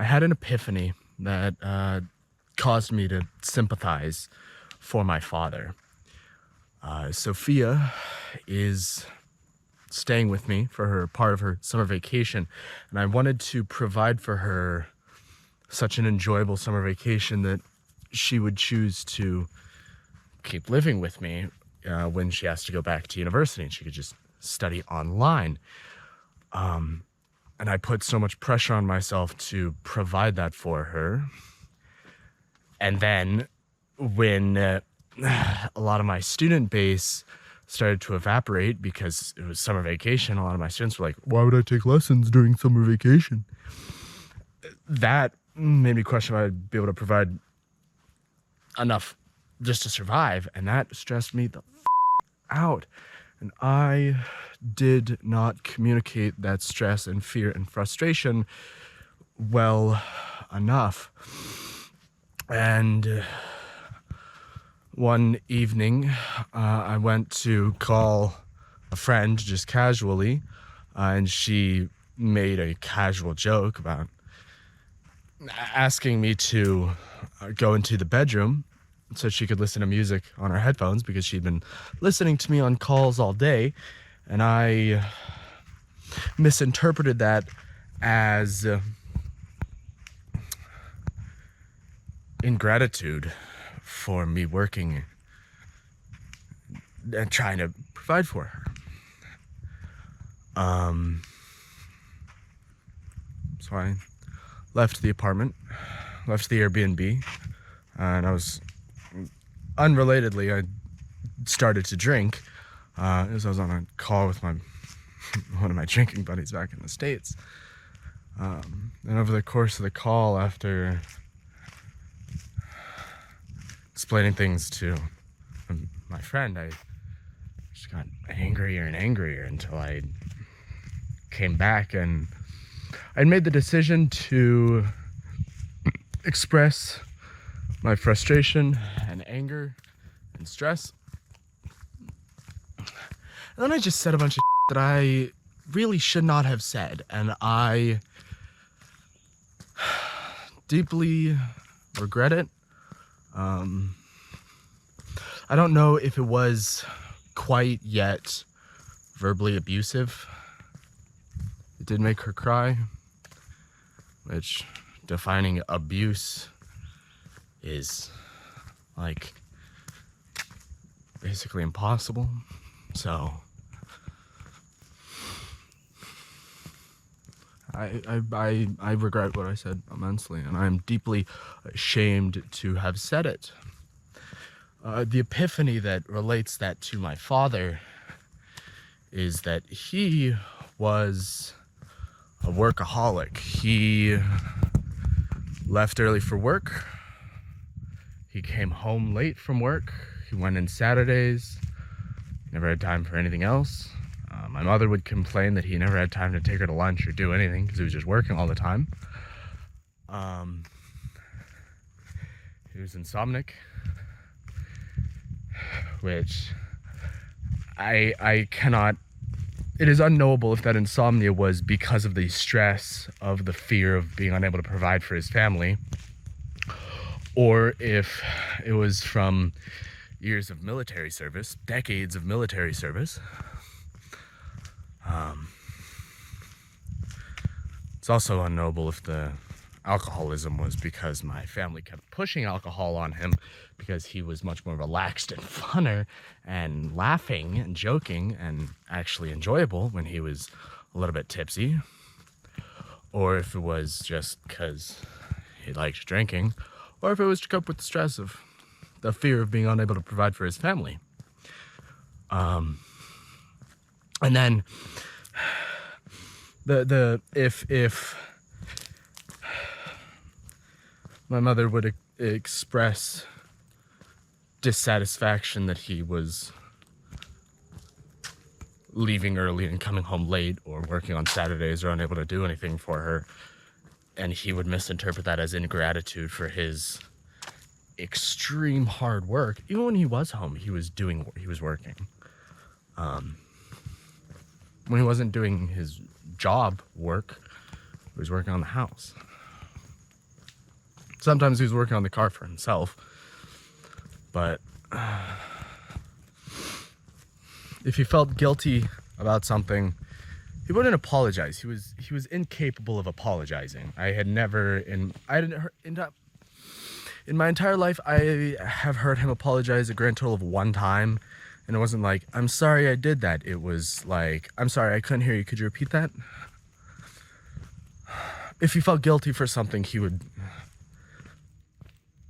I had an epiphany that caused me to sympathize for my father. Sophia is staying with me for her part of her summer vacation, and I wanted to provide for her such an enjoyable summer vacation that she would choose to keep living with me when she has to go back to university, and she could just study online. And I put so much pressure on myself to provide that for her. And then when a lot of my student base started to evaporate because it was summer vacation, a lot of my students were like, why would I take lessons during summer vacation? That made me question if I'd be able to provide enough just to survive, and that stressed me the out. And I did not communicate that stress and fear and frustration well enough. And one evening, I went to call a friend just casually, and she made a casual joke about asking me to go into the bedroom so she could listen to music on her headphones because she'd been listening to me on calls all day. And I misinterpreted that as ingratitude for me working and trying to provide for her. So I left the apartment, left the Airbnb, and I was unrelatedly, I started to drink as I was on a call with one of my drinking buddies back in the States. And over the course of the call, after explaining things to my friend, I just got angrier and angrier until I came back, and I'd made the decision to express my frustration and anger and stress. And then I just said a bunch of that I really should not have said, and I deeply regret it. I don't know if it was quite yet verbally abusive. It did make her cry, which defining abuse is like basically impossible. So I regret what I said immensely, and I'm deeply ashamed to have said it. The epiphany that relates that to my father is that he was a workaholic. He left early for work. He came home late from work. He went in Saturdays. Never had time for anything else. My mother would complain that he never had time to take her to lunch or do anything because he was just working all the time. He was insomniac, which I cannot... It is unknowable if that insomnia was because of the stress of the fear of being unable to provide for his family, or if it was from years of military service, decades of military service. It's also unknowable if the alcoholism was because my family kept pushing alcohol on him because he was much more relaxed and funner and laughing and joking and actually enjoyable when he was a little bit tipsy, or if it was just because he liked drinking, or if it was to cope with the stress of the fear of being unable to provide for his family. And then if my mother would express dissatisfaction that he was leaving early and coming home late, or working on Saturdays, or unable to do anything for her, and he would misinterpret that as ingratitude for his extreme hard work. Even when he was home, he was working. When he wasn't doing his job work, he was working on the house. Sometimes he was working on the car for himself. But if he felt guilty about something, he wouldn't apologize. He was incapable of apologizing. In my entire life, I have heard him apologize a grand total of 1 time. And it wasn't like, I'm sorry I did that. It was like, I'm sorry, I couldn't hear you. Could you repeat that? If he felt guilty for something, he would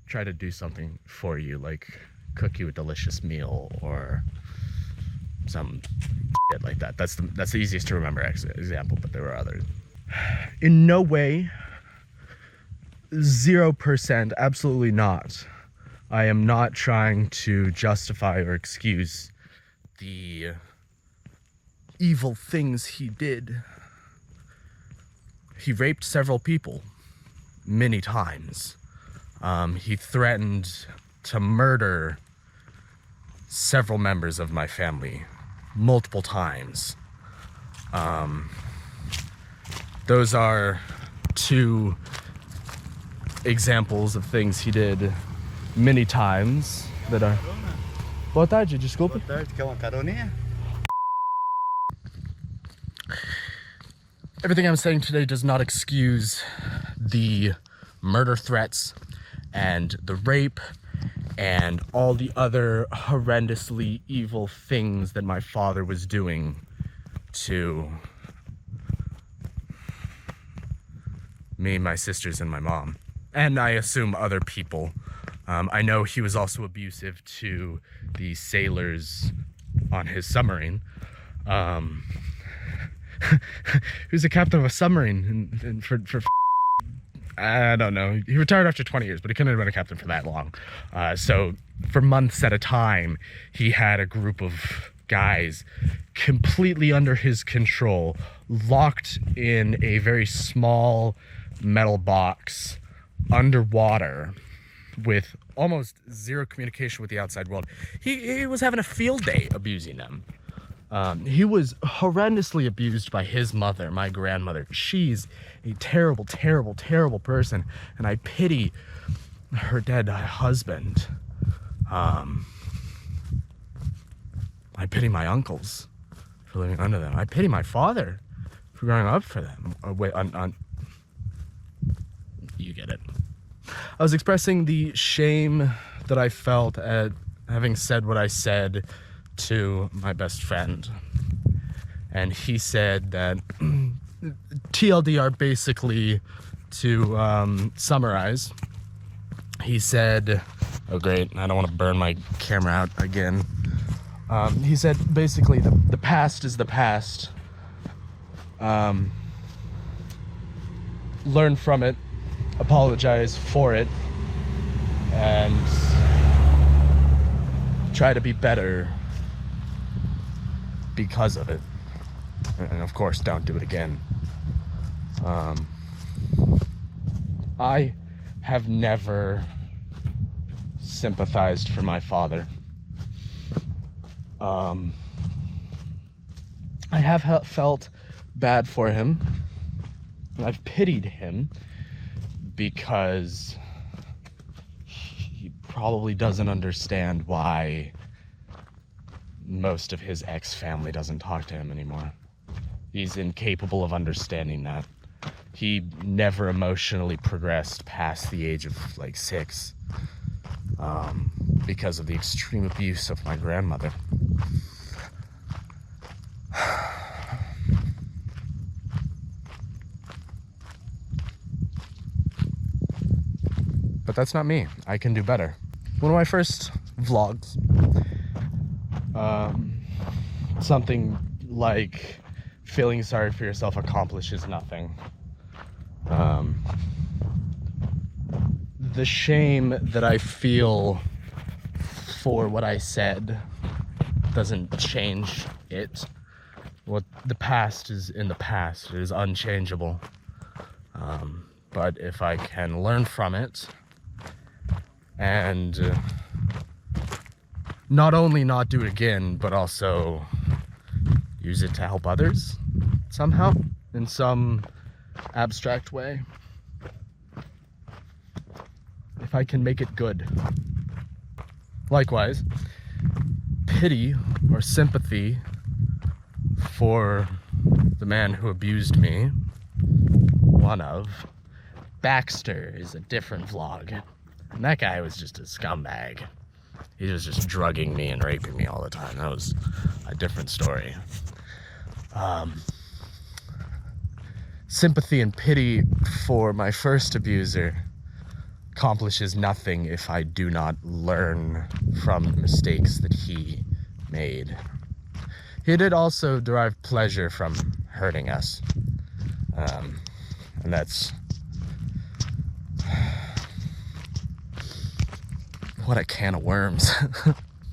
try to do something for you, like cook you a delicious meal or some shit like that. That's the easiest to remember example, but there were others. In no way, 0%, absolutely not. I am not trying to justify or excuse the evil things he did. He raped several people many times. He threatened to murder several members of my family multiple times. Those are 2 examples of things he did many times that are... Boa tarde, desculpa. Boa tarde, quer uma caroninha? Everything I'm saying today does not excuse the murder threats and the rape and all the other horrendously evil things that my father was doing to me, my sisters, and my mom. And I assume other people. I know he was also abusive to the sailors on his submarine. He was a captain of a submarine and for I don't know. He retired after 20 years, but he couldn't have been a captain for that long. So for months at a time, he had a group of guys completely under his control, locked in a very small metal box underwater with almost zero communication with the outside world. He was having a field day abusing them. He was horrendously abused by his mother, my grandmother. She's a terrible, terrible, terrible person, and I pity her dead husband. I pity my uncles for living under them. I pity my father for growing up for them. You get it. I was expressing the shame that I felt at having said what I said to my best friend, and he said that TLDR, basically, to summarize, he said, oh great, I don't want to burn my camera out again. He said basically the past is the past. Learn from it, apologize for it, and try to be better because of it. And of course, don't do it again. I have never sympathized for my father. I have felt bad for him. I've pitied him because he probably doesn't understand why most of his ex-family doesn't talk to him anymore. He's incapable of understanding that. He never emotionally progressed past the age of like 6 because of the extreme abuse of my grandmother. But that's not me. I can do better. One of my first vlogs, something like feeling sorry for yourself accomplishes nothing. The shame that I feel for what I said doesn't change it. What the past is in the past. It is unchangeable. But if I can learn from it and not only not do it again, but also use it to help others somehow, in some abstract way, if I can make it good. Likewise, pity or sympathy for the man who abused me, one of. Baxter is a different vlog. And that guy was just a scumbag. He was just drugging me and raping me all the time. That was a different story. Sympathy and pity for my first abuser accomplishes nothing if I do not learn from the mistakes that he made. He did also derive pleasure from hurting us. And that's what a can of worms.